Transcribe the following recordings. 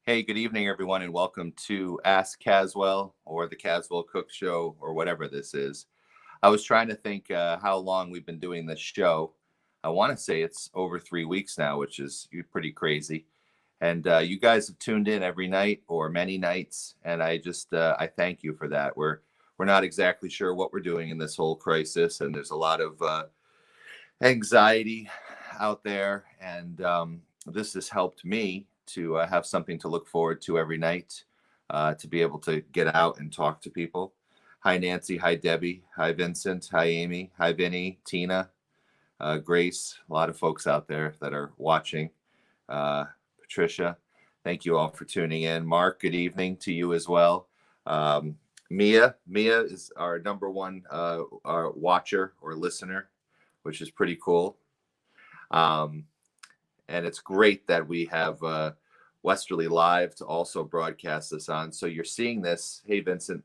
Hey, good evening, everyone, and welcome to Ask Caswell or the Caswell Cook Show or whatever this is. I was trying to think how long we've been doing this show. I want to say it's over 3 weeks now, which is pretty crazy. And you guys have tuned in every night or many nights, and I thank you for that. We're not exactly sure what we're doing in this whole crisis, and there's a lot of anxiety out there, and this has helped me to have something to look forward to every night, to be able to get out and talk to people. Hi, Nancy. Hi, Debbie. Hi, Vincent. Hi, Amy. Hi, Vinny, Tina, Grace. A lot of folks out there that are watching. Patricia, thank you all for tuning in. Mark, good evening to you as well. Mia is our number one our watcher or listener, which is pretty cool. And it's great that we have Westerly Live to also broadcast this on. So you're seeing this. Hey, Vincent,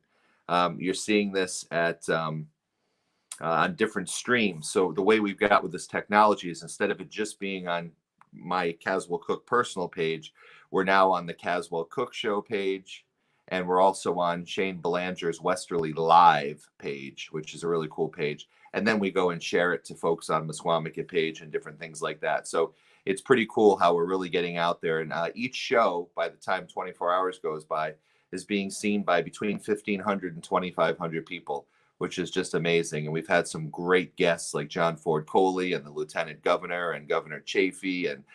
you're seeing this at on different streams. So the way we've got with this technology is instead of it just being on my Caswell Cook personal page, we're now on the Caswell Cook Show page. And we're also on Shane Belanger's Westerly Live page, which is a really cool page. And then we go and share it to folks on Misquamicut page and different things like that. So it's pretty cool how we're really getting out there. And each show, by the time 24 hours goes by, is being seen by between 1,500 and 2,500 people, which is just amazing. And we've had some great guests like John Ford Coley and the Lieutenant Governor and Governor Chafee. And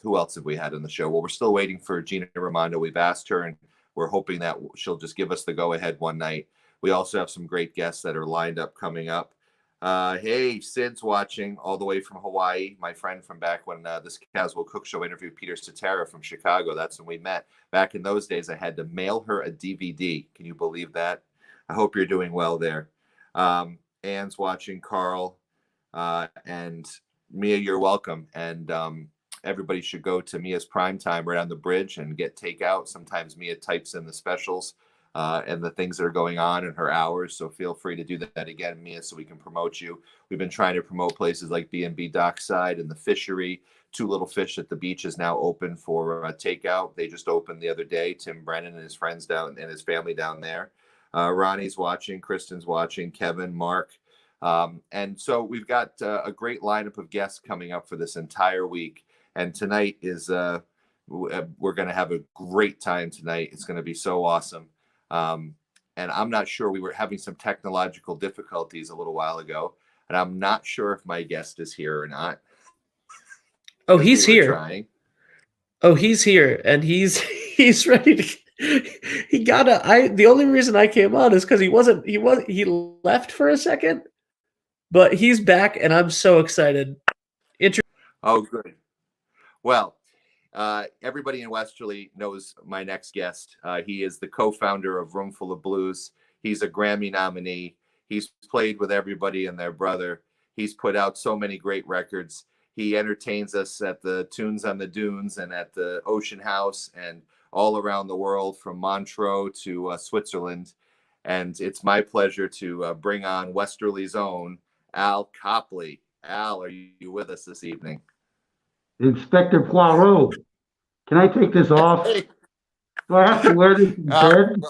who else have we had on the show? Well, we're still waiting for Gina Raimondo. We've asked her, and we're hoping that she'll just give us the go-ahead one night. We also have some great guests that are lined up coming up. Hey, Sid's watching all the way from Hawaii. My friend from back when this Caswell Cook Show interviewed Peter Cetera from Chicago. That's when we met. Back in those days, I had to mail her a DVD. Can you believe that? I hope you're doing well there. Anne's watching, Carl, and Mia, you're welcome. And everybody should go to Mia's Primetime right on the bridge and get takeout. Sometimes Mia types in the specials and the things that are going on in her hours. So feel free to do that again, Mia, so we can promote you. We've been trying to promote places like B&B Dockside and the Fishery. Two Little Fish at the Beach is now open for takeout. They just opened the other day. Tim Brennan and his friends down and his family down there. Ronnie's watching, Kristen's watching, Kevin, Mark. And so we've got a great lineup of guests coming up for this entire week. And tonight is, we're going to have a great time tonight. It's going to be so awesome. And I'm not sure, we were having some technological difficulties a little while ago, and I'm not sure if my guest is here or not. Oh, he's here. Trying. Oh, he's here, and he's ready to. The only reason I came on is because he left for a second, but he's back, and I'm so excited. Oh, good. Well, everybody in Westerly knows my next guest. He is the co-founder of Roomful of Blues. He's a Grammy nominee. He's played with everybody and their brother. He's put out so many great records. He entertains us at the Tunes on the Dunes and at the Ocean House and all around the world, from Montreux to Switzerland. And it's my pleasure to bring on Westerly's own Al Copley. Al, are you with us this evening? Inspector Poirot, can I take this off? Hey. Do I have to wear this in bed?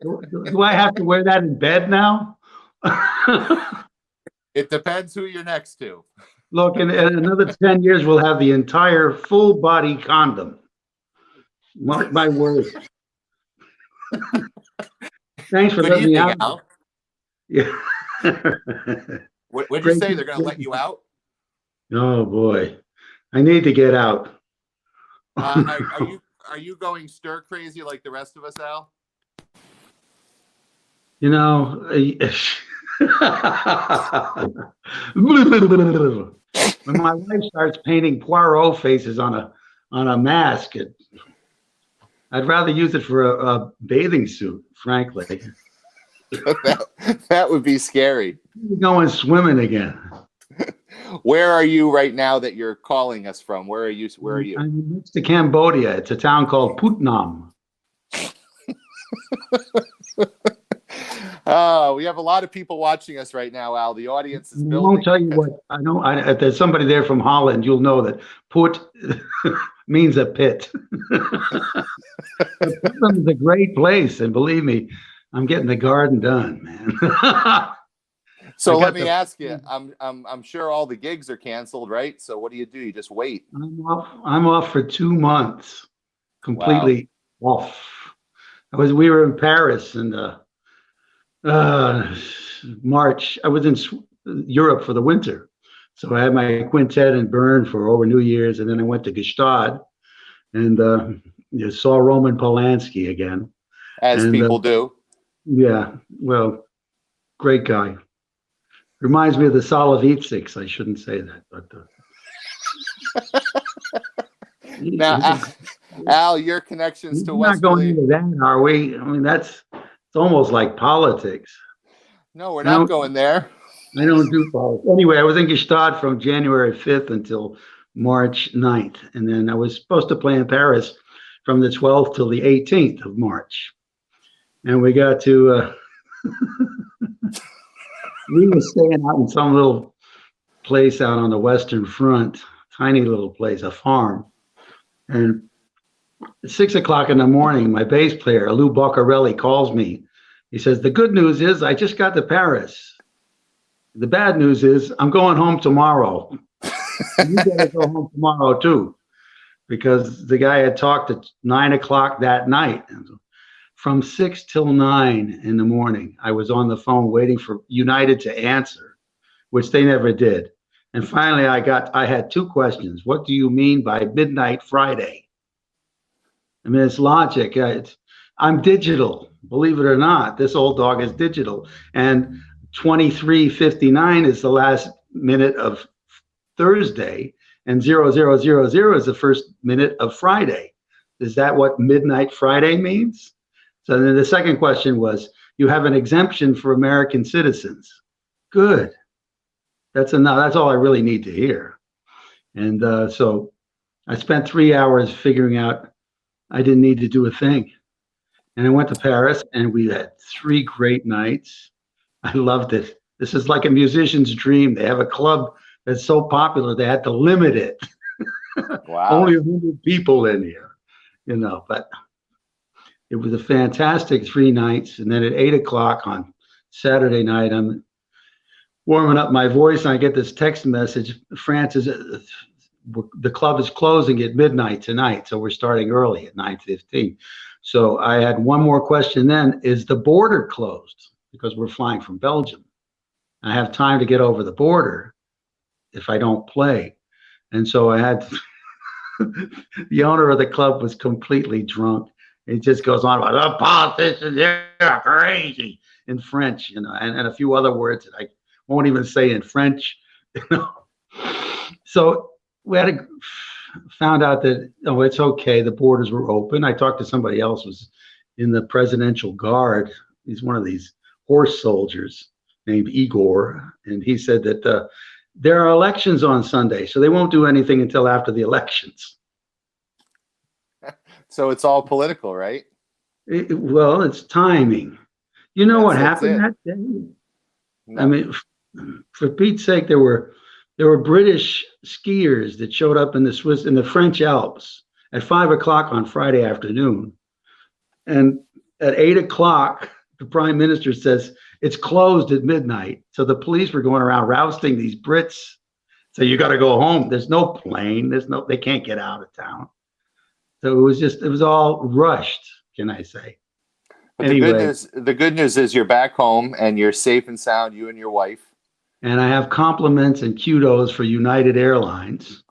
Do I have to wear that in bed now? It depends who you're next to. Look, in another 10 years, we'll have the entire full body condom. Mark my words. Thanks for letting me out. Al. Yeah. What did you say? They're going to let you out? Oh boy, I need to get out. Are you going stir crazy like the rest of us, Al? You know, when my wife starts painting Poirot faces on a mask, I'd rather use it for a bathing suit, frankly. That would be scary. Going swimming again. Where are you right now that you're calling us from? Where are you? I'm next to Cambodia. It's a town called Putnam. We have a lot of people watching us right now, Al. The audience is I building. won't tell you what I know. If there's somebody there from Holland, you'll know that put means a pit. But Portland is a great place, and believe me, I'm getting the garden done, man. So let me ask you. I'm sure all the gigs are canceled, right? So what do? You just wait. I'm off for 2 months, completely off. We were in Paris in March. I was in Europe for the winter, so I had my quintet in Bern for over New Year's, and then I went to Gstaad and saw Roman Polanski again. As people do. Yeah, well, great guy. Reminds me of the Soloveitsiks. I shouldn't say that, but now, Al, your connections to we're not going Westerly. into that, are we? I mean, it's almost like politics. No, we're not going there. I don't do politics. Anyway, I was in Gstaad from January 5th until March 9th, and then I was supposed to play in Paris from the 12th till the 18th of March, and we got to. We were staying out in some little place out on the Western Front, tiny little place, a farm. And at 6 o'clock in the morning, my bass player, Lou Boccarelli, calls me. He says, "The good news is I just got to Paris. The bad news is I'm going home tomorrow." You better go home tomorrow too, because the guy had talked at 9 o'clock that night. And from 6 till 9 in the morning, I was on the phone waiting for United to answer, which they never did. And finally, I had 2 questions. What do you mean by midnight Friday? I mean, it's logic. I'm digital, believe it or not. This old dog is digital. And 23:59 is the last minute of Thursday, and 0000 is the first minute of Friday. Is that what midnight Friday means? So then the second question was, you have an exemption for American citizens. Good. That's enough. That's all I really need to hear. And so I spent 3 hours figuring out I didn't need to do a thing. And I went to Paris, and we had 3 great nights. I loved it. This is like a musician's dream. They have a club that's so popular they had to limit it. Wow. Only 100 people in here, but it was a fantastic 3 nights. And then at 8 o'clock on Saturday night, I'm warming up my voice, and I get this text message. The club is closing at midnight tonight, so we're starting early at 9:15. So I had one more question then. Is the border closed? Because we're flying from Belgium. I have time to get over the border if I don't play. And so I had the owner of the club was completely drunk. He just goes on about the politicians, they're crazy in French, and a few other words that I won't even say in French. So we found out that it's okay. The borders were open. I talked to somebody else who was in the presidential guard. He's one of these horse soldiers named Igor, and he said that there are elections on Sunday, so they won't do anything until after the elections. So it's all political, right? Well, it's timing. You know what happened that day? No. I mean, for Pete's sake, there were British skiers that showed up in the French Alps at 5 o'clock on Friday afternoon, and at 8 o'clock, the Prime Minister says it's closed at midnight. So the police were going around rousting these Brits. So you got to go home. There's no plane. They can't get out of town. So it was all rushed, can I say? But anyway, the good news is you're back home and you're safe and sound, you and your wife. And I have compliments and kudos for United Airlines.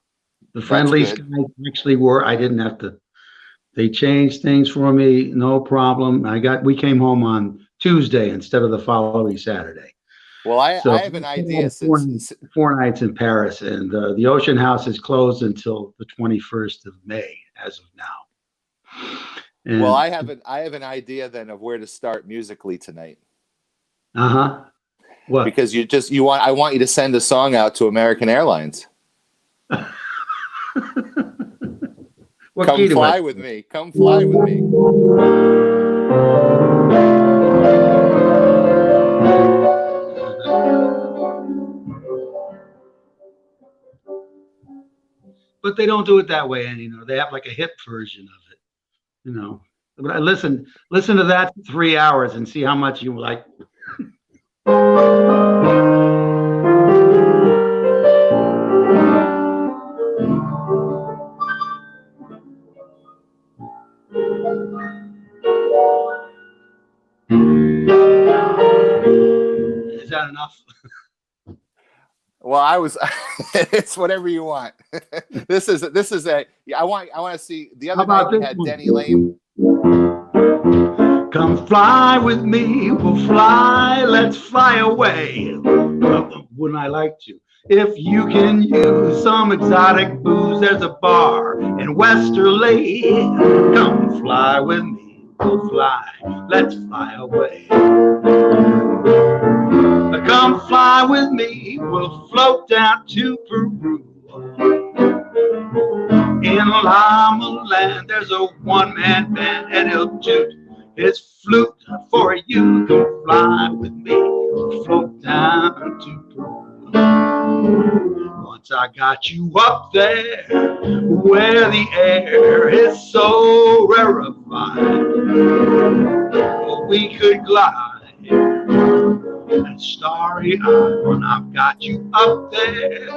The friendliest guys actually were. I didn't have to. They changed things for me, no problem. We came home on Tuesday instead of the following Saturday. Well, I have an idea. Four nights in Paris, and the Ocean House is closed until the 21st of May, as of now. And, well, I have an idea then of where to start musically tonight. What? Because I want you to send a song out to American Airlines. Come fly with me. Come fly with me. they don't do it that way anymore. They have like a hip version of it, you know. But I listen to that for 3 hours and see how much you like. Is that enough? Well, I was. It's whatever you want. This is a. I want to see the other night we had Denny Lane. Come fly with me, we'll fly, let's fly away. Wouldn't I like to? If you can use some exotic booze, there's a bar in Westerly. Come fly with me, we'll fly, let's fly away. Come fly with me, we'll float down to Peru. In Llama Land, there's a one-man band, and he'll toot his flute for you. Come fly with me, we'll float down to Peru. Once I got you up there, where the air is so rarefied, we could glide and starry-eyed. When I've got you up there,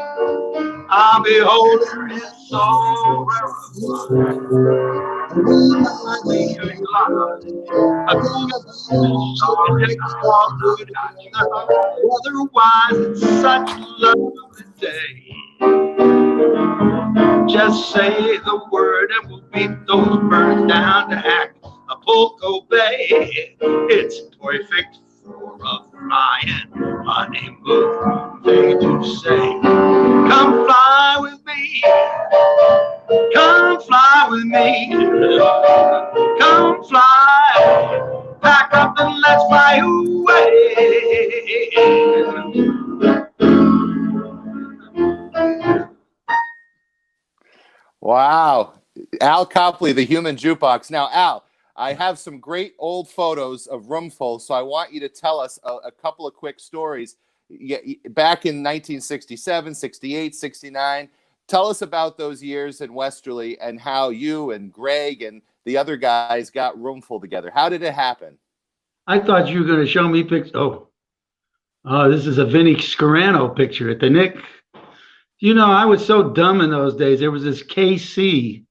I'll be holding it so rarefied. We could glide and starry-eyed. Otherwise, it's such a lovely day. Just say the word and we'll beat those birds down to Acapulco Bay. It's perfect for a flying honeymoon, they do say. Come fly with me, come fly with me, come fly, pack up and let's fly away. Wow, Al Copley, the human jukebox. Now, Al, I have some great old photos of Roomful, so I want you to tell us a couple of quick stories. Back in 1967, 68, 69, tell us about those years in Westerly and how you and Greg and the other guys got Roomful together. How did it happen? I thought you were going to show me pictures. Oh, this is a Vinnie Scarano picture at the Nick. You know, I was so dumb in those days. There was this KC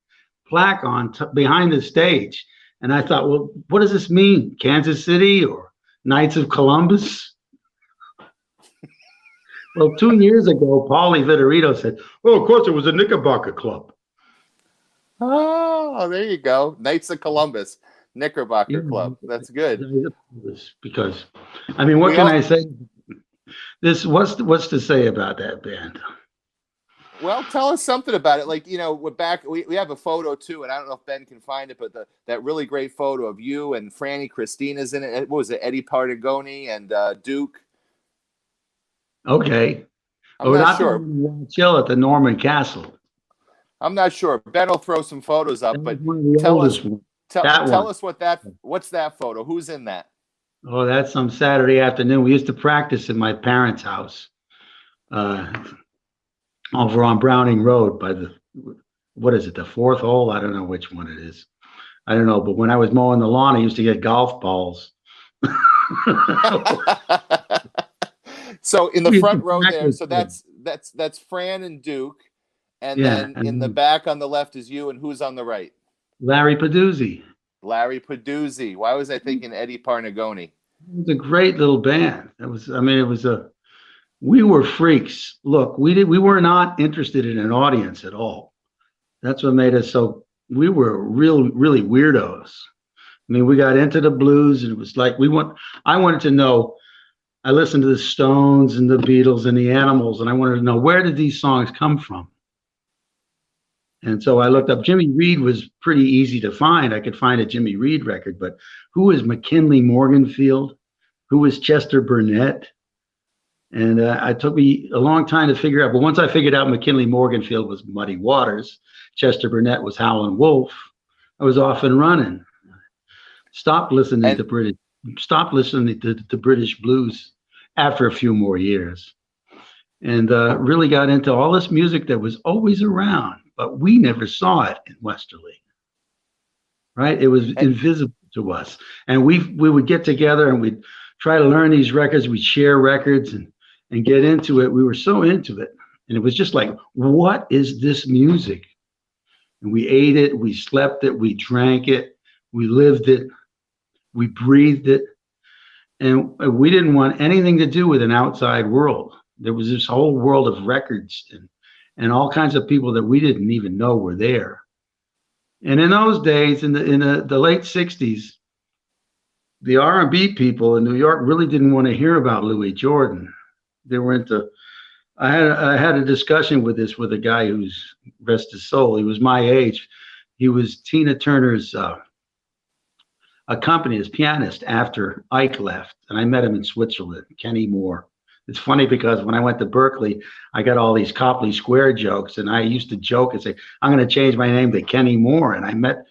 plaque on behind the stage. And I thought, well, what does this mean? Kansas City or Knights of Columbus? Well, 2 years ago, Paulie Vitorito said, oh, of course, it was a Knickerbocker Club. Oh, there you go. Knights of Columbus, Knickerbocker Club. That's good. Because, I mean, what can I say? This, what's to say about that band? Well, tell us something about it. Like, you know, we have a photo too, and I don't know if Ben can find it, but that really great photo of you and Franny Christina's in it. What was it? Eddie Partagoni and Duke. Okay. I'm not sure. Chill at the Norman Castle. I'm not sure. Ben will throw some photos up, but tell us what's that photo? Who's in that? Oh, that's some Saturday afternoon. We used to practice in my parents' house. Over on Browning Road by the, what is it, the fourth hole? I don't know which one it is. I don't know, but when I was mowing the lawn, I used to get golf balls. So in the front row there, so that's Fran and Duke, and then in the back on the left is you, and who's on the right? Larry Peduzzi. Larry Peduzzi. Why was I thinking Eddie Partagoni? It was a great little band. We were freaks. Look, we were not interested in an audience at all. That's what made us so. We were really weirdos. I mean, we got into the blues, and it was like I wanted to know. I listened to the Stones and the Beatles and the Animals, and I wanted to know, where did these songs come from? And so I looked up. Jimmy Reed was pretty easy to find. I could find a Jimmy Reed record, but who was McKinley Morganfield? Who was Chester Burnett? And it took me a long time to figure out. But once I figured out McKinley Morganfield was Muddy Waters, Chester Burnett was Howlin' Wolf, I was off and running. Stopped listening to British blues after a few more years, and really got into all this music that was always around, but we never saw it in Westerly, right? It was invisible to us. And we would get together and we'd try to learn these records. We'd share records and get into it. We were so into it. And it was just like, what is this music? And we ate it, we slept it, we drank it, we lived it, we breathed it. And we didn't want anything to do with an outside world. There was this whole world of records and all kinds of people that we didn't even know were there. And in those days, in the late 60s, the R&B people in New York really didn't want to hear about Louis Jordan. They were into, I had a discussion with a guy who's, rest his soul, he was my age. He was Tina Turner's accompanist, pianist after Ike left. And I met him in Switzerland, Kenny Moore. It's funny because when I went to Berkeley, I got all these Copley Square jokes, and I used to joke and say, I'm going to change my name to Kenny Moore. And I met,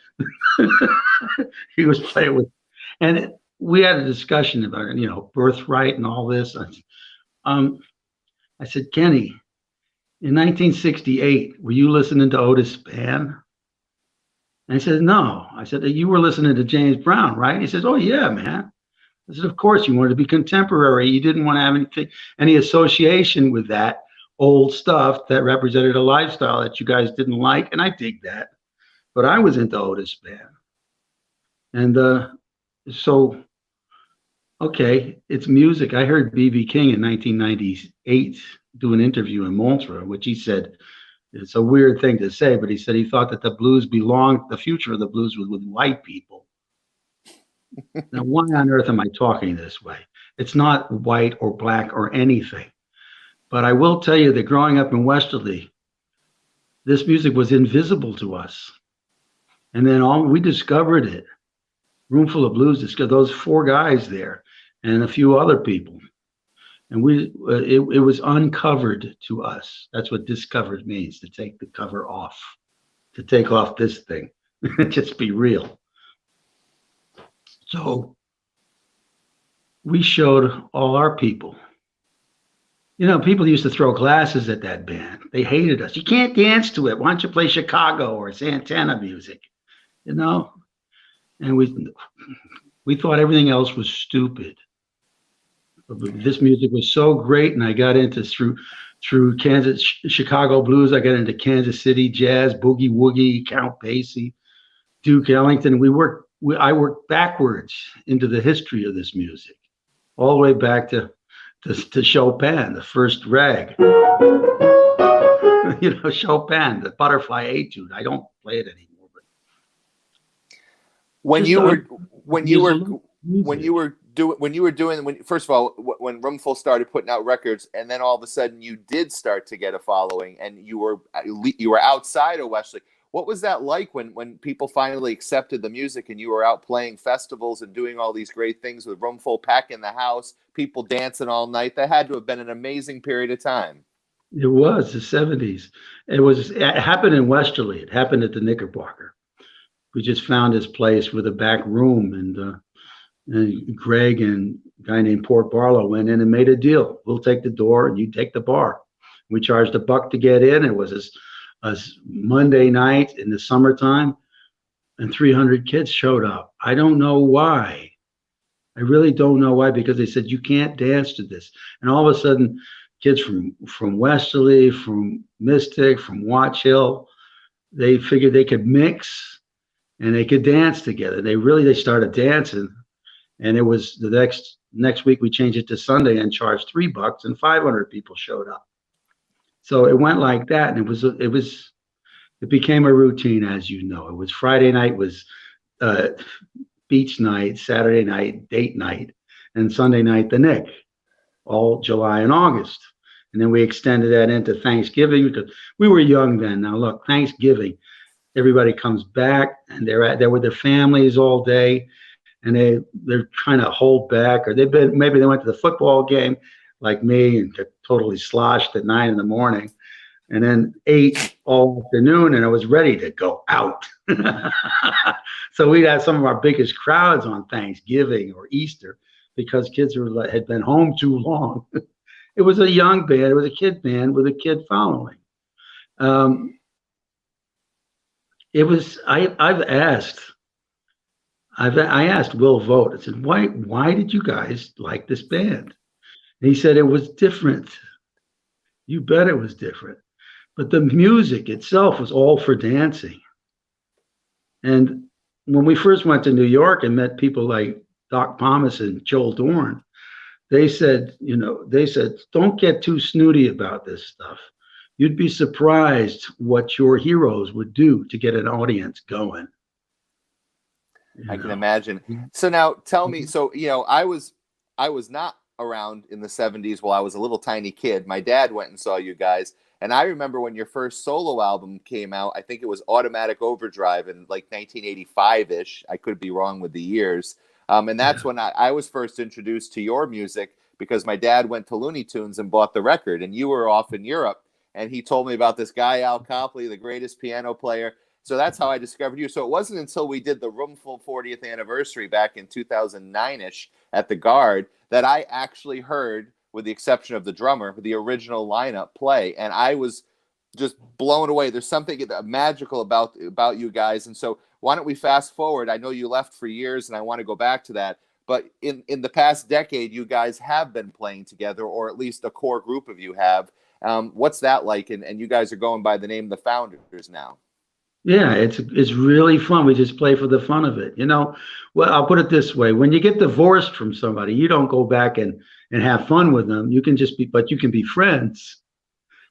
he was playing with, and we had a discussion about, birthright and all this. I said, Kenny, in 1968, were you listening to Otis Spann? And he said, no. I said, you were listening to James Brown, right? He says, oh, yeah, man. I said, of course, you wanted to be contemporary. You didn't want to have any association with that old stuff that represented a lifestyle that you guys didn't like. And I dig that. But I was into Otis Spann. And so, okay, it's music. I heard B.B. King in 1998 do an interview in Montreux, which he said, it's a weird thing to say, but he said he thought that the blues belonged, the future of the blues was with white people. Now, why on earth am I talking this way? It's not white or black or anything. But I will tell you that growing up in Westerly, this music was invisible to us. And then we discovered it. Roomful of Blues discovered those four guys there and a few other people. And it was uncovered to us. That's what discovered means, to take the cover off, to take off this thing, just be real. So we showed all our people. People used to throw glasses at that band. They hated us. You can't dance to it. Why don't you play Chicago or Santana music? And we thought everything else was stupid. But this music was so great, and I got into through Chicago blues. I got into Kansas City jazz, boogie woogie, Count Basie, Duke Ellington. I worked backwards into the history of this music, all the way back to Chopin, the first rag. Chopin, the Butterfly Etude. I don't play it anymore. But first of all, when Roomful started putting out records, and then all of a sudden you did start to get a following, and you were outside of Westerly. What was that like when people finally accepted the music and you were out playing festivals and doing all these great things with Roomful packing the house, people dancing all night? That had to have been an amazing period of time. It was the 70s. It happened in Westerly. It happened at the Knickerbocker. We just found this place with a back room, and Greg and a guy named Port Barlow went in and made a deal. We'll take the door and you take the bar. We charged $1 to get in. It was a Monday night in the summertime, and 300 kids showed up. I don't know why. I really don't know why, because they said, you can't dance to this. And all of a sudden, kids from Westerly, from Mystic, from Watch Hill, they figured they could mix and they could dance together. They started dancing. And it was the next week we changed it to Sunday and charged $3, and 500 people showed up. So it went like that, and it became a routine, as you know. It was Friday night was beach night, Saturday night date night, and Sunday night the Nick, all July and August. And then we extended that into Thanksgiving because we were young then. Now look, Thanksgiving, everybody comes back and they're there with their families all day, and they're trying to hold back, or maybe they went to the football game like me and got totally sloshed at 9 a.m. and then ate all afternoon, and I was ready to go out. So we had some of our biggest crowds on Thanksgiving or Easter because kids had been home too long. It was a young band. It was a kid band with a kid following. it was. I asked Will Vogt. I said, why did you guys like this band? And he said it was different. You bet it was different. But the music itself was all for dancing. And when we first went to New York and met people like Doc Pomus and Joel Dorn, they said, don't get too snooty about this stuff. You'd be surprised what your heroes would do to get an audience going. I can imagine. So now tell me, so, I was not around in the 70s while I was a little tiny kid. My dad went and saw you guys. And I remember when your first solo album came out, I think it was Automatic Overdrive in like 1985-ish. I could be wrong with the years. And that's when I was first introduced to your music, because my dad went to Looney Tunes and bought the record, and you were off in Europe. And he told me about this guy, Al Copley, the greatest piano player. So that's how I discovered you. So it wasn't until we did the Roomful 40th anniversary back in 2009-ish at the Guard that I actually heard, with the exception of the drummer, the original lineup play. And I was just blown away. There's something magical about you guys. And so why don't we fast forward? I know you left for years, and I want to go back to that. But in the past decade, you guys have been playing together, or at least a core group of you have. What's that like? And you guys are going by the name of the Founders now. Yeah, it's really fun. We just play for the fun of it. Well, I'll put it this way. When you get divorced from somebody, you don't go back and have fun with them. You can but you can be friends.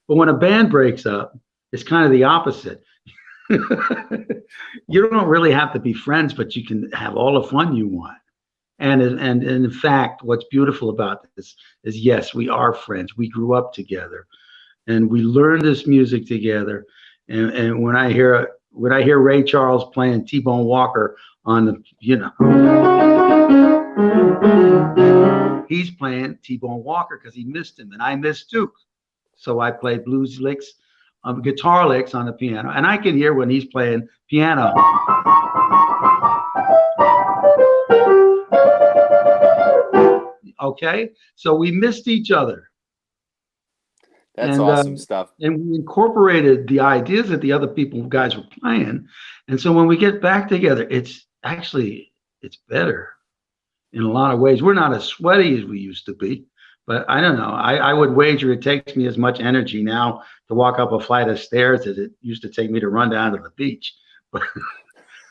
But when a band breaks up, it's kind of the opposite. You don't really have to be friends, but you can have all the fun you want. And in fact, what's beautiful about this is, yes, we are friends. We grew up together, and we learned this music together. And when I hear Ray Charles playing T-Bone Walker on the, he's playing T-Bone Walker because he missed him, and I missed Duke. So I played blues licks, guitar licks on the piano, and I can hear when he's playing piano. Okay, so we missed each other. That's awesome stuff. And we incorporated the ideas that the other guys were playing. And so when we get back together, it's better in a lot of ways. We're not as sweaty as we used to be, but I don't know. I would wager it takes me as much energy now to walk up a flight of stairs as it used to take me to run down to the beach.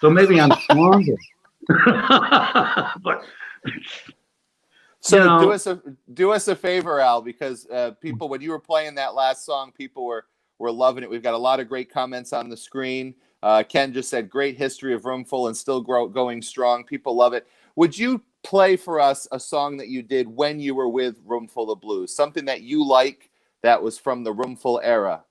So maybe I'm stronger. But so do us a favor, Al, because people, when you were playing that last song, people were loving it. We've got a lot of great comments on the screen. Ken just said, great history of Roomful and still going strong. People love it. Would you play for us a song that you did when you were with Roomful of Blues? Something that you like that was from the Roomful era?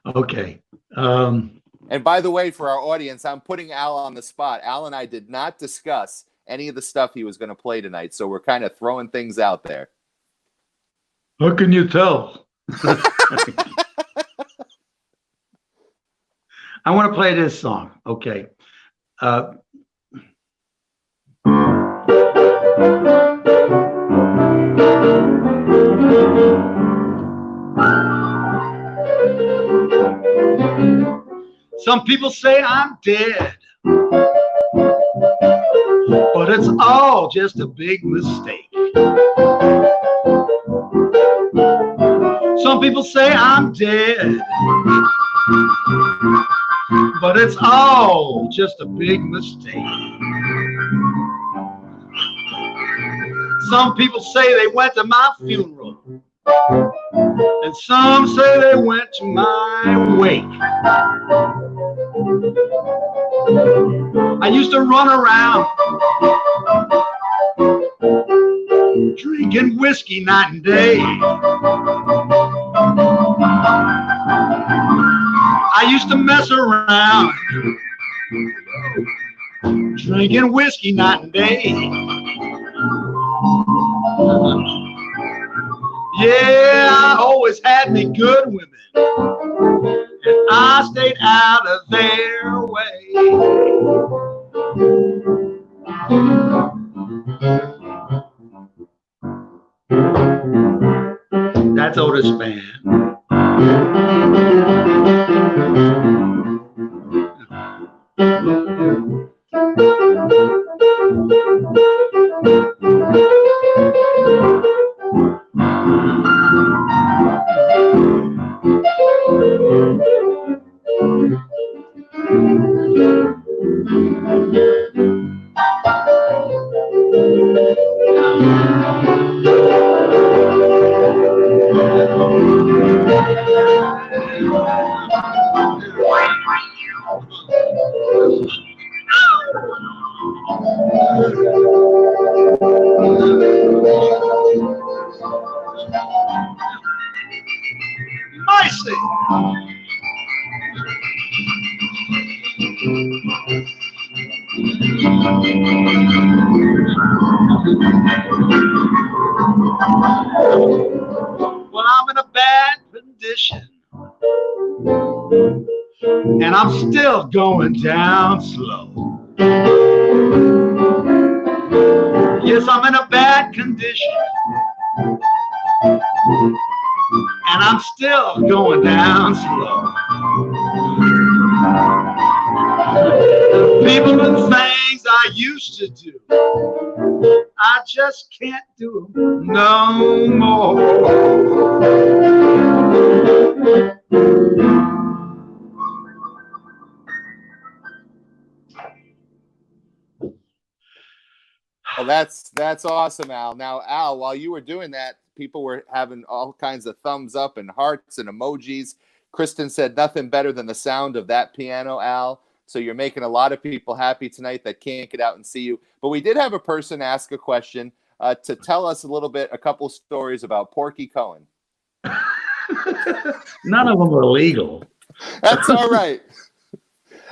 Okay. And by the way, for our audience, I'm putting Al on the spot. Al and I did not discuss any of the stuff he was going to play tonight, so we're kind of throwing things out there. How can you tell? I want to play this song. Okay. Some people say I'm dead, but it's all just a big mistake. Some people say I'm dead, but it's all just a big mistake. Some people say they went to my funeral, and some say they went to my wake. I used to run around drinking whiskey night and day. I used to mess around drinking whiskey night and day. Yeah, I always had me good women, and I stayed out of their way. That's Otis Band. Well, I'm in a bad condition, and I'm still going down slow. Yes, I'm in a bad condition, and I'm still going down slow. People and things I used to do, I just can't do them no more. Well, that's awesome, Al. Now, Al, while you were doing that, people were having all kinds of thumbs up and hearts and emojis. Kristen said nothing better than the sound of that piano, Al. So you're making a lot of people happy tonight that can't get out and see you. But we did have a person ask a question to tell us a couple stories about Porky Cohen. None of them are legal. That's all right.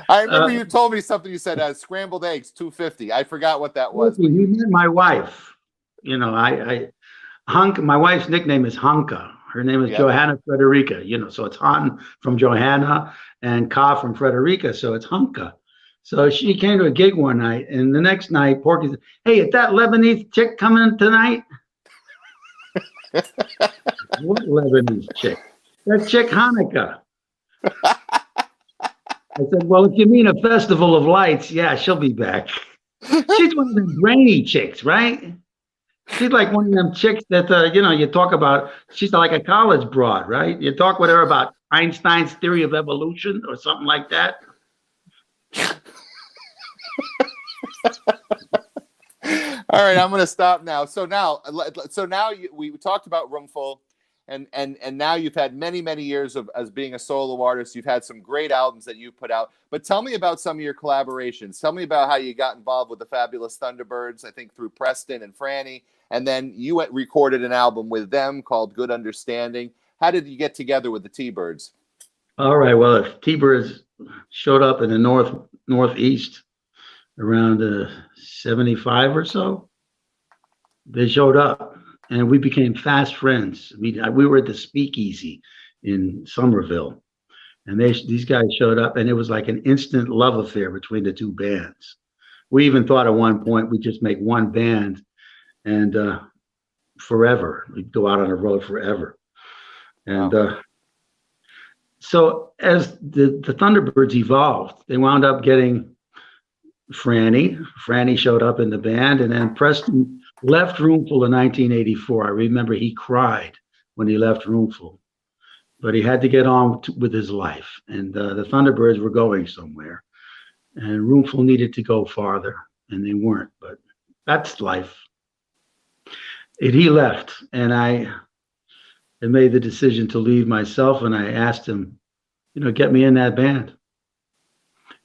I remember you told me something. You said scrambled eggs, $2.50. I forgot what that was. He met my wife. You know, my wife's nickname is Hanka. Her name is Johanna Frederica. You know, so it's Han from Johanna and Ka from Frederica. So it's Hanka. So she came to a gig one night, and the next night, Porky said, "Hey, is that Lebanese chick coming tonight?" What Lebanese chick? That chick Hanukkah. I said, "Well, if you mean a festival of lights, yeah, she'll be back." She's one of them brainy chicks, right? She's like one of them chicks that, you talk about. She's like a college broad, right? You talk with her about Einstein's theory of evolution or something like that. All right, I'm going to stop now. So now we talked about Roomful, and now you've had many years as being a solo artist. You've had some great albums that you've put out. But tell me about some of your collaborations. Tell me about how you got involved with the Fabulous Thunderbirds, I think through Preston and Franny, and then you recorded an album with them called Good Understanding. How did you get together with the T-Birds? All right, well, the T-Birds showed up in the northeast around 75 or so. They showed up, and we became fast friends. We were at the Speakeasy in Somerville, and these guys showed up, and it was like an instant love affair between the two bands. We even thought at one point we'd just make one band and forever. We'd go out on the road forever. And so as the Thunderbirds evolved, they wound up getting Franny. Franny showed up in the band, and then Preston left Roomful in 1984. I remember he cried when he left Roomful, but he had to get on with his life, and the Thunderbirds were going somewhere, and Roomful needed to go farther, and they weren't, but that's life. He left, and I made the decision to leave myself, and I asked him, get me in that band.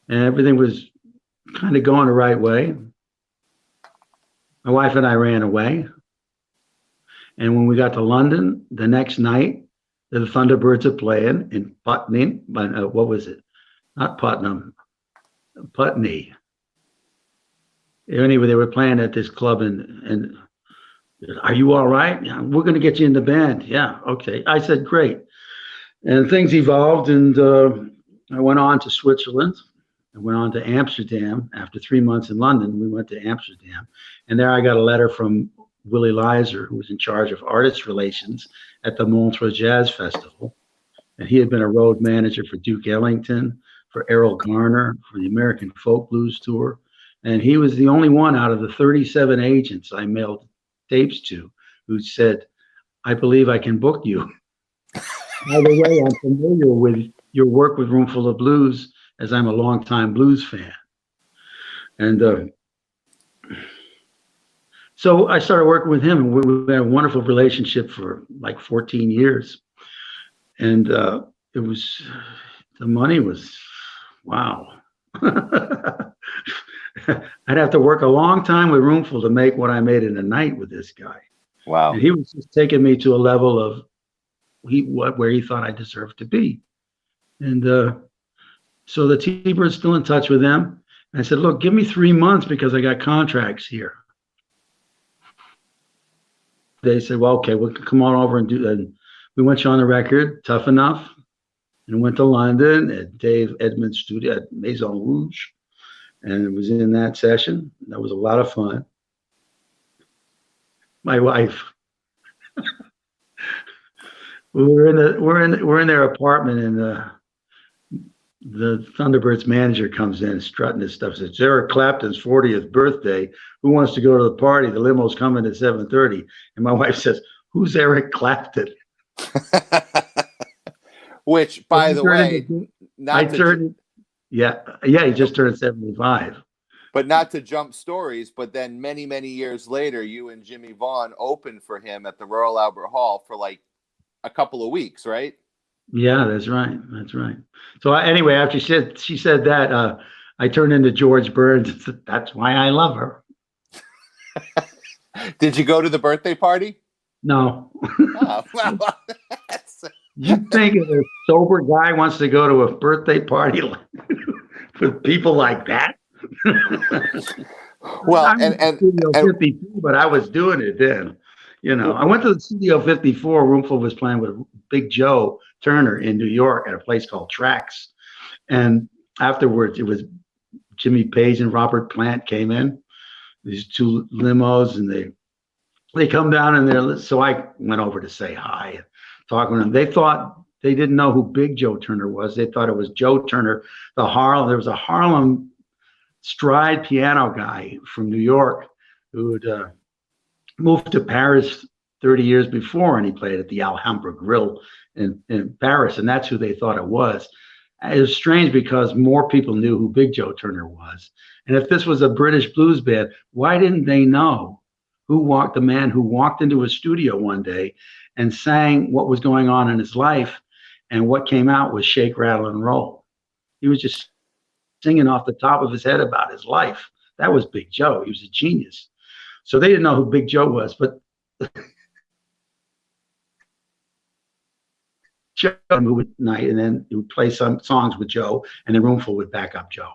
And everything was kind of going the right way. My wife and I ran away. And when we got to London, the next night, the Thunderbirds are playing in Putney. What was it? Not Putnam, Putney. Anyway, they were playing at this club, and are you all right? Yeah, we're going to get you in the band. Yeah, okay. I said, great. And things evolved, and I went on to Switzerland. I went on to Amsterdam. After 3 months in London, we went to Amsterdam. And there I got a letter from Willie Lizer, who was in charge of artist relations at the Montreux Jazz Festival. And he had been a road manager for Duke Ellington, for Errol Garner, for the American Folk Blues Tour. And he was the only one out of the 37 agents I mailed tapes to who said, I believe I can book you. By the way, I'm familiar with your work with Roomful of Blues, as I'm a longtime blues fan. And so I started working with him, and we had a wonderful relationship for like 14 years. And the money was, wow. I'd have to work a long time with Roomful to make what I made in a night with this guy. Wow. And he was just taking me to a level of where he thought I deserved to be. And so the T-Bird's still in touch with them. And I said, look, give me 3 months because I got contracts here. They said, well, okay, we'll come on over and do that. And we went you on the record, Tough Enough, and went to London at Dave Edmund's studio at Maison Rouge. And it was in that session. That was a lot of fun. My wife, we're in their apartment, and the Thunderbirds manager comes in strutting his stuff. Says, Eric Clapton's 40th birthday. Who wants to go to the party? The limo's coming at 7:30. And my wife says, who's Eric Clapton? Which, by the way, he just turned 75. But not to jump stories, but then many, many years later, you and Jimmy Vaughn opened for him at the Royal Albert Hall for like a couple of weeks, right? Yeah, that's right. That's right. So anyway, after she said that, I turned into George Burns and said, that's why I love her. Did you go to the birthday party? No. Oh, well, You think a sober guy wants to go to a birthday party with people like that? Well, and Studio 52, but I was doing it then. You know, I went to the Studio 54. Roomful was playing with Big Joe Turner in New York at a place called Trax. And afterwards, it was Jimmy Page and Robert Plant came in, these two limos, and they come down in there. So I went over to say hi and talk with them. They didn't know who Big Joe Turner was. They thought it was Joe Turner, there was a Harlem stride piano guy from New York who had moved to Paris 30 years before, and he played at the Alhambra Grill in Paris, and that's who they thought it was. It was strange because more people knew who Big Joe Turner was. And if this was a British blues band, why didn't they know the man who walked into a studio one day and sang what was going on in his life, and what came out was Shake, Rattle, and Roll. He was just singing off the top of his head about his life. That was Big Joe. He was a genius. So they didn't know who Big Joe was, but Joe would night, and then he would play some songs with Joe, and the Roomful would back up Joe.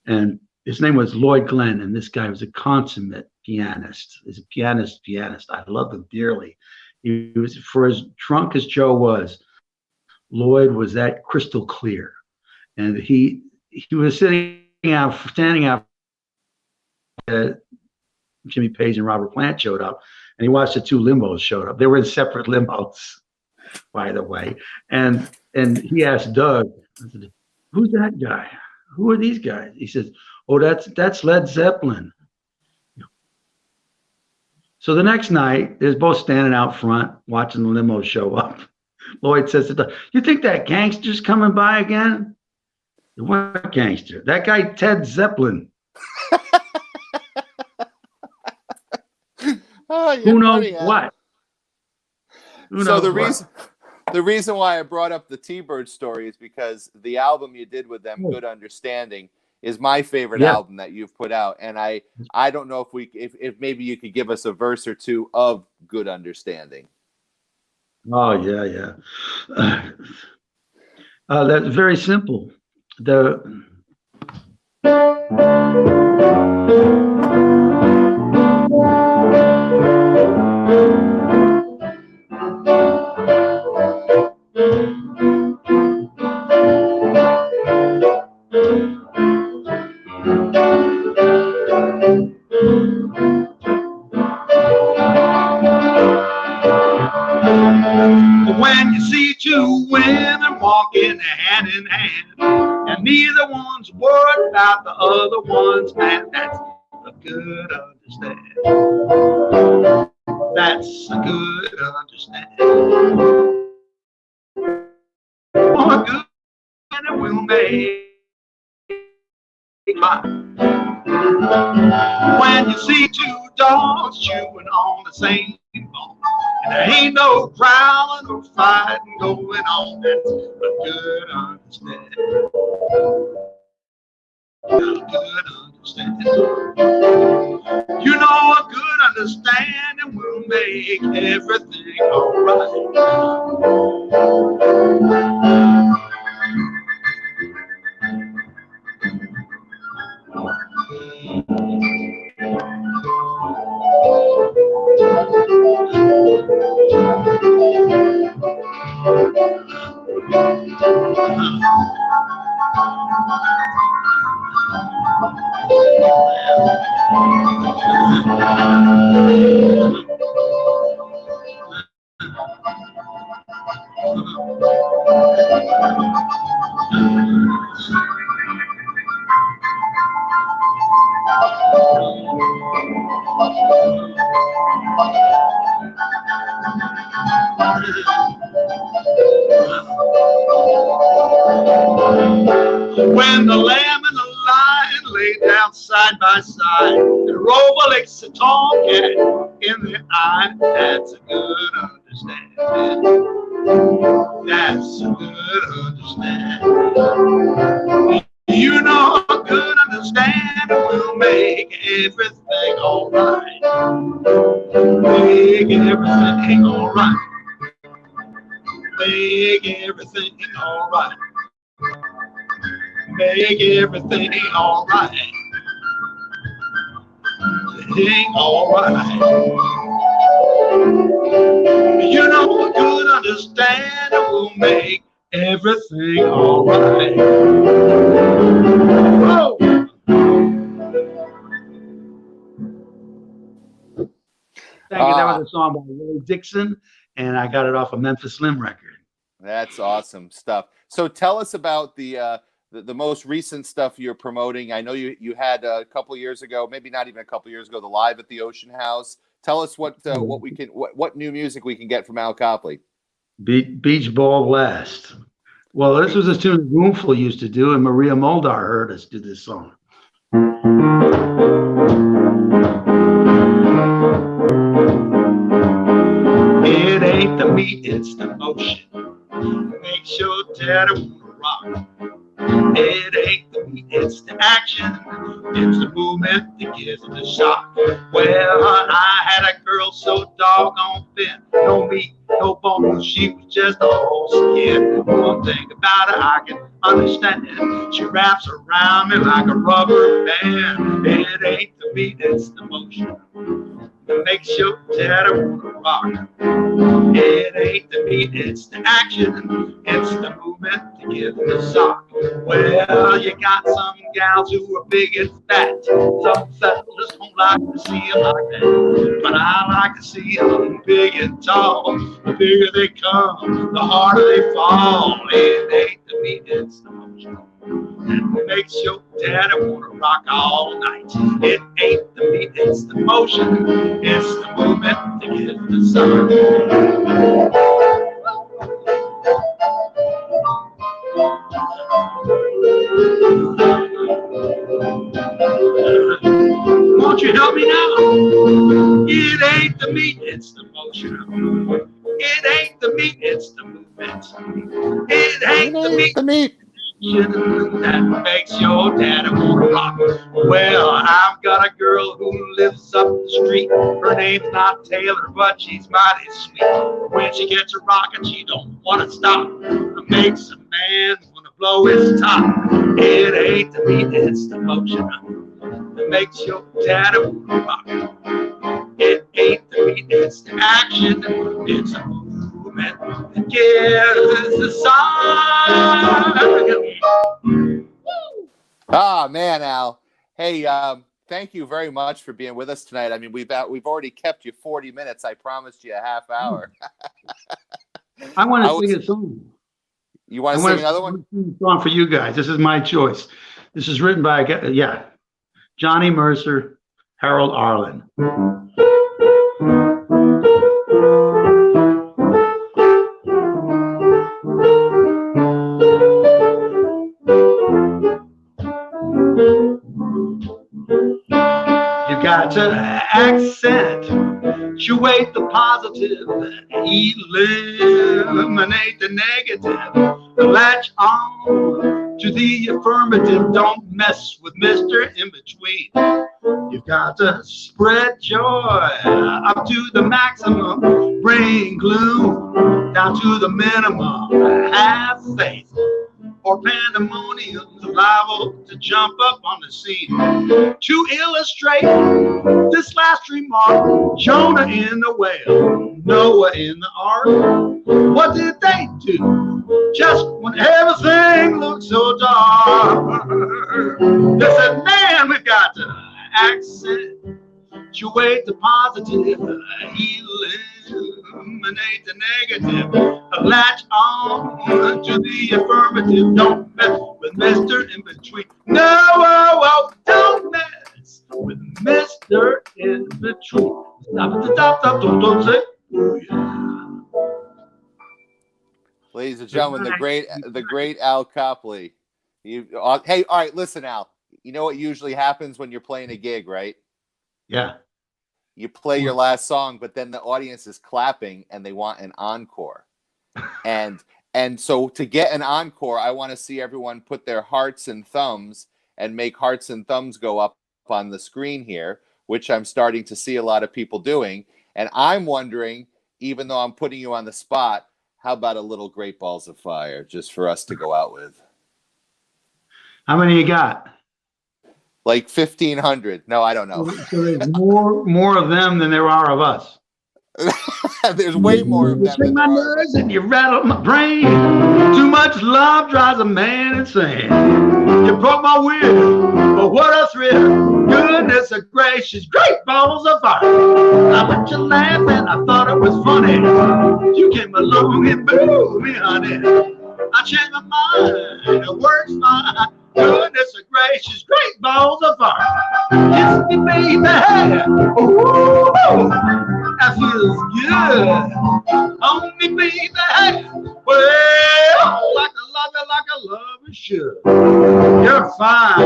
And his name was Lloyd Glenn, and this guy was a consummate pianist. He's a pianist. I loved him dearly. He was, for as drunk as Joe was, Lloyd was that crystal clear. And he was standing out. Jimmy Page and Robert Plant showed up, and he watched the two limos showed up. They were in separate limos, by the way. And he asked Doug, I said, who's that guy? Who are these guys? He says, oh, that's Led Zeppelin. So the next night, they're both standing out front watching the limo show up. Lloyd says to Doug, you think that gangster's coming by again? What gangster? That guy Ted Zeppelin. Oh, who knows what? The reason why I brought up the T-Bird story is because the album you did with them, Good Understanding, is my favorite album that you've put out, and I don't know if maybe you could give us a verse or two of Good Understanding. Oh yeah. That's very simple. When you see two women walking walking hand in hand, and neither one's worried about the other one's man. That's a good understanding. That's a good understanding. More good than it will make. When you see two dogs chewing on the same bone, and there ain't no growling or fighting going on, that's a good understanding. A good understanding. You know, a good understanding will make everything alright. When the lamb and the lion lay down side by side, and Rover licks a tomcat in the eye, that's a good understanding. That's a good understanding. You know, a good understanding will make everything alright. Make everything alright. Make everything alright. Make everything alright. Everything alright. You know, a good understanding will make everything alright. Whoa. Thank you. That was a song by Willie Dixon, and I got it off a Memphis Slim record. That's awesome stuff. So tell us about the most recent stuff you're promoting. I know you had a couple years ago, maybe not even a couple years ago, the Live at the Ocean House. Tell us what new music we can get from Al Copley. Beach Ball Blast. Well, this was a tune Roomful used to do, and Maria Muldaur heard us do this song. It ain't the meat, it's the motion. Makes your daddy wanna rock. It ain't the beat, it's the action. It's the movement that gives it a shock. Well, I had a girl so doggone thin. No meat, no bones, she was just all skin. One thing about her I can understand. She wraps around me like a rubber band. It ain't the beat, it's the motion that makes your daddy wanna rock. It ain't the beat, it's the action. It's the movement to give the shock. Well, you got some gals who are big and fat. Some fellas don't like to see them like that. But I like to see them big and tall. The bigger they come, the harder they fall. It ain't the beat, it's the motion that makes your daddy wanna rock all night. It ain't the beat, it's the motion. It's the movement to give the sun. Won't you help me now? It ain't the meat, it's the motion. It ain't the meat, it's the movement. It ain't the meat. That makes your daddy wanna rock. Well, I've got a girl who lives up the street. Her name's not Taylor, but she's mighty sweet. When she gets a rockin', she don't wanna stop. It makes a man wanna blow his top. It ain't the beat, it's the motion that makes your daddy wanna rock. It ain't the beat, it's the action. It's a movement that gives the sign. Ah, man, Al. Hey, thank you very much for being with us tonight. I mean, we've already kept you 40 minutes. I promised you a half hour. I want to sing a song. You want I to want sing another one? to sing a song for you guys. This is my choice. This is written by Johnny Mercer, Harold Arlen. You got to accentuate the positive, eliminate the negative, latch on to the affirmative. Don't mess with Mr. In Between. You've got to spread joy up to the maximum, bring gloom down to the minimum. Have faith, or pandemonium's liable to jump up on the scene. To illustrate this last remark, Jonah in the whale, Noah in the ark, what did they do just when everything looked so dark? They said, man, we've got to accentuate the positive, eliminate the negative, latch on to the affirmative. Don't mess with Mr. In Between. No, don't mess with Mr. In Between. Stop at the top, don't say, oh yeah. Ladies and gentlemen, the great Al Copley. Hey, all right, listen, Al. You know what usually happens when you're playing a gig, right? Yeah. You play your last song, but then the audience is clapping and they want an encore. And so to get an encore, I want to see everyone put their hearts and thumbs and make hearts and thumbs go up on the screen here, which I'm starting to see a lot of people doing. And I'm wondering, even though I'm putting you on the spot, how about a little Great Balls of Fire just for us to go out with? How many you got? Like 1,500. No, I don't know. So there's more of them than there are of us. There's way more of them. You shake my nerves and you rattle my brain. Too much love drives a man insane. You broke my will, but what a thrill. Goodness gracious, great balls of fire. I let you laugh and I thought it was funny. You came along and blew me, honey. I changed my mind, it works fine. Goodness gracious, great balls of fire. Kiss me, baby. Ooh, that feels good. Only baby. Well, like I love you should. You're fine,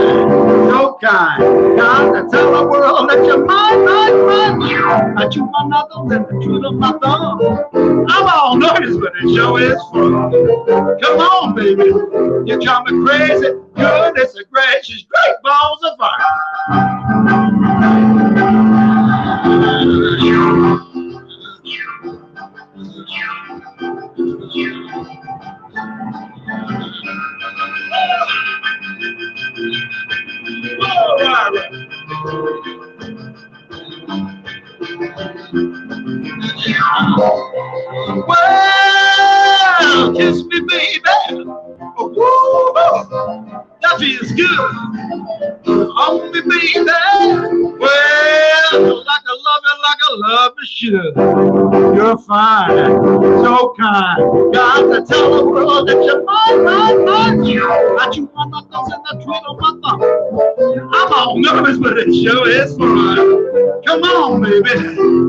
so kind. Got to tell the world that you're mine. That you are nothing than the truth of my thumb. I'm all nervous, but it sure is fun. Come on, baby. You drive me crazy. Goodness gracious, great balls of fire. Well, kiss me, baby. Ooh, that feels good. Only baby. Well, like I love you should. You're fine, so kind. Got to tell the world that you're mine. That you are not in the tweet of my thumb. I'm all nervous, but it sure is fun. Come on, baby.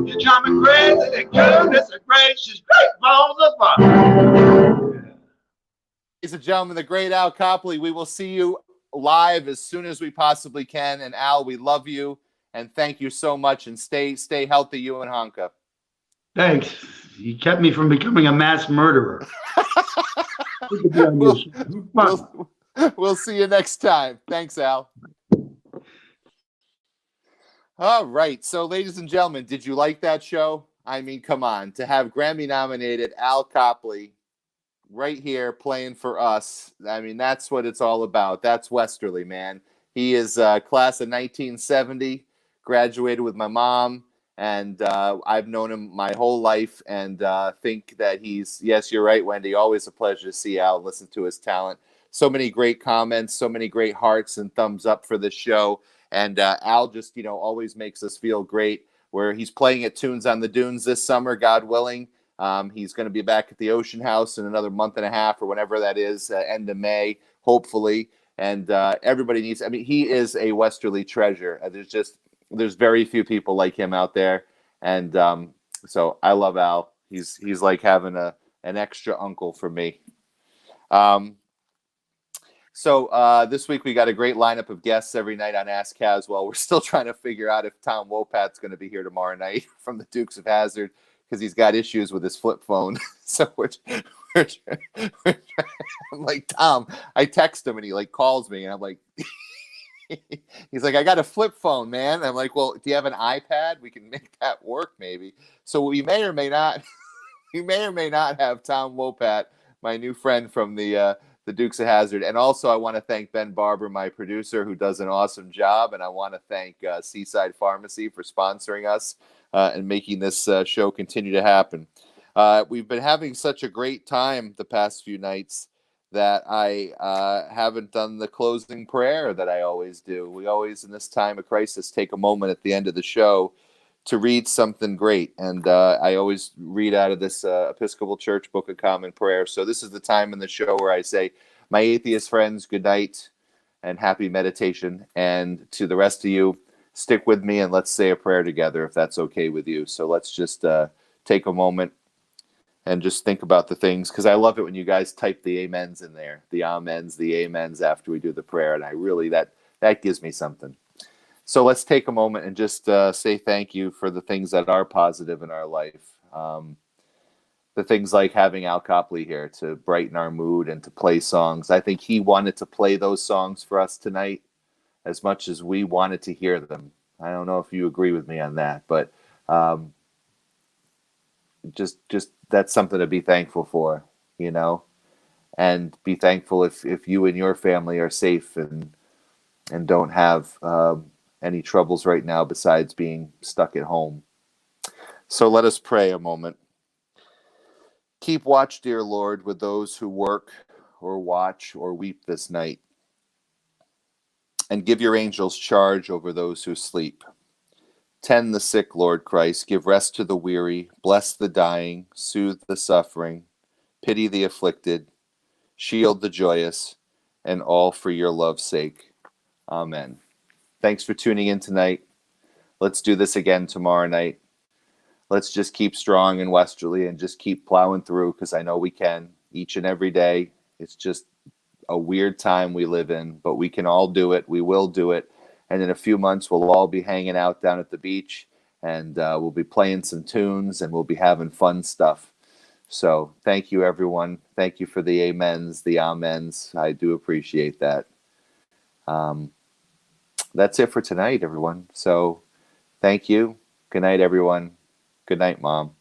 You drive me crazy. Goodness gracious, great balls of fun. Ladies and gentlemen, the great Al Copley. We will see you live as soon as we possibly can. And Al, we love you and thank you so much. And stay healthy, you and Hanka. Thanks. You kept me from becoming a mass murderer. We'll see you next time. Thanks, Al. All right. So, ladies and gentlemen, did you like that show? I mean, come on. To have Grammy-nominated Al Copley right here playing for us, I mean, that's what it's all about. That's Westerly, man. He is class of 1970, graduated with my mom, and I've known him my whole life, and think that he's, yes, you're right, Wendy, always a pleasure to see Al and listen to his talent. So many great comments, so many great hearts and thumbs up for this show, and Al just, always makes us feel great, where he's playing at Tunes on the Dunes this summer, God willing. He's going to be back at the Ocean House in another month and a half or whenever that is, end of May, hopefully. And everybody needs, I mean, he is a Westerly treasure. There's very few people like him out there. And so I love Al. He's like having an extra uncle for me. So this week we got a great lineup of guests every night on Ask Caswell. We're still trying to figure out if Tom Wopat's going to be here tomorrow night from the Dukes of Hazzard, because he's got issues with his flip phone. So I'm like, Tom, I text him and he like calls me and I'm like, he's like, I got a flip phone, man. And I'm like, well, do you have an iPad? We can make that work maybe. So we may or may not have Tom Wopat, my new friend from the Dukes of Hazzard. And also I want to thank Ben Barber, my producer, who does an awesome job. And I want to thank Seaside Pharmacy for sponsoring us and making this show continue to happen. We've been having such a great time the past few nights that I haven't done the closing prayer that I always do. We always, in this time of crisis, take a moment at the end of the show to read something great. And I always read out of this Episcopal Church Book of Common Prayer. So this is the time in the show where I say, my atheist friends, good night and happy meditation. And to the rest of you, stick with me and let's say a prayer together if that's okay with you. So let's just take a moment and just think about the things, because I love it when you guys type the amens in there, the amens, the amens after we do the prayer. And I really, that gives me something. So let's take a moment and just say thank you for the things that are positive in our life. The things like having Al Copley here to brighten our mood and to play songs. I think he wanted to play those songs for us tonight as much as we wanted to hear them. I don't know if you agree with me on that, but just that's something to be thankful for, you know, and be thankful if you and your family are safe and don't have any troubles right now besides being stuck at home. So let us pray a moment. Keep watch, dear Lord, with those who work or watch or weep this night, and give your angels charge over those who sleep. Tend the sick, Lord Christ, give rest to the weary, bless the dying, soothe the suffering, pity the afflicted, shield the joyous, and all for your love's sake. Amen. Thanks for tuning in tonight. Let's do this again tomorrow night. Let's just keep strong and Westerly and just keep plowing through, because I know we can each and every day. It's just a weird time we live in, but we can all do it. We will do it. And in a few months, we'll all be hanging out down at the beach, and we'll be playing some tunes, and we'll be having fun stuff. So thank you, everyone. Thank you for the amens, the amens. I do appreciate that. That's it for tonight, everyone. So thank you. Good night, everyone. Good night, Mom.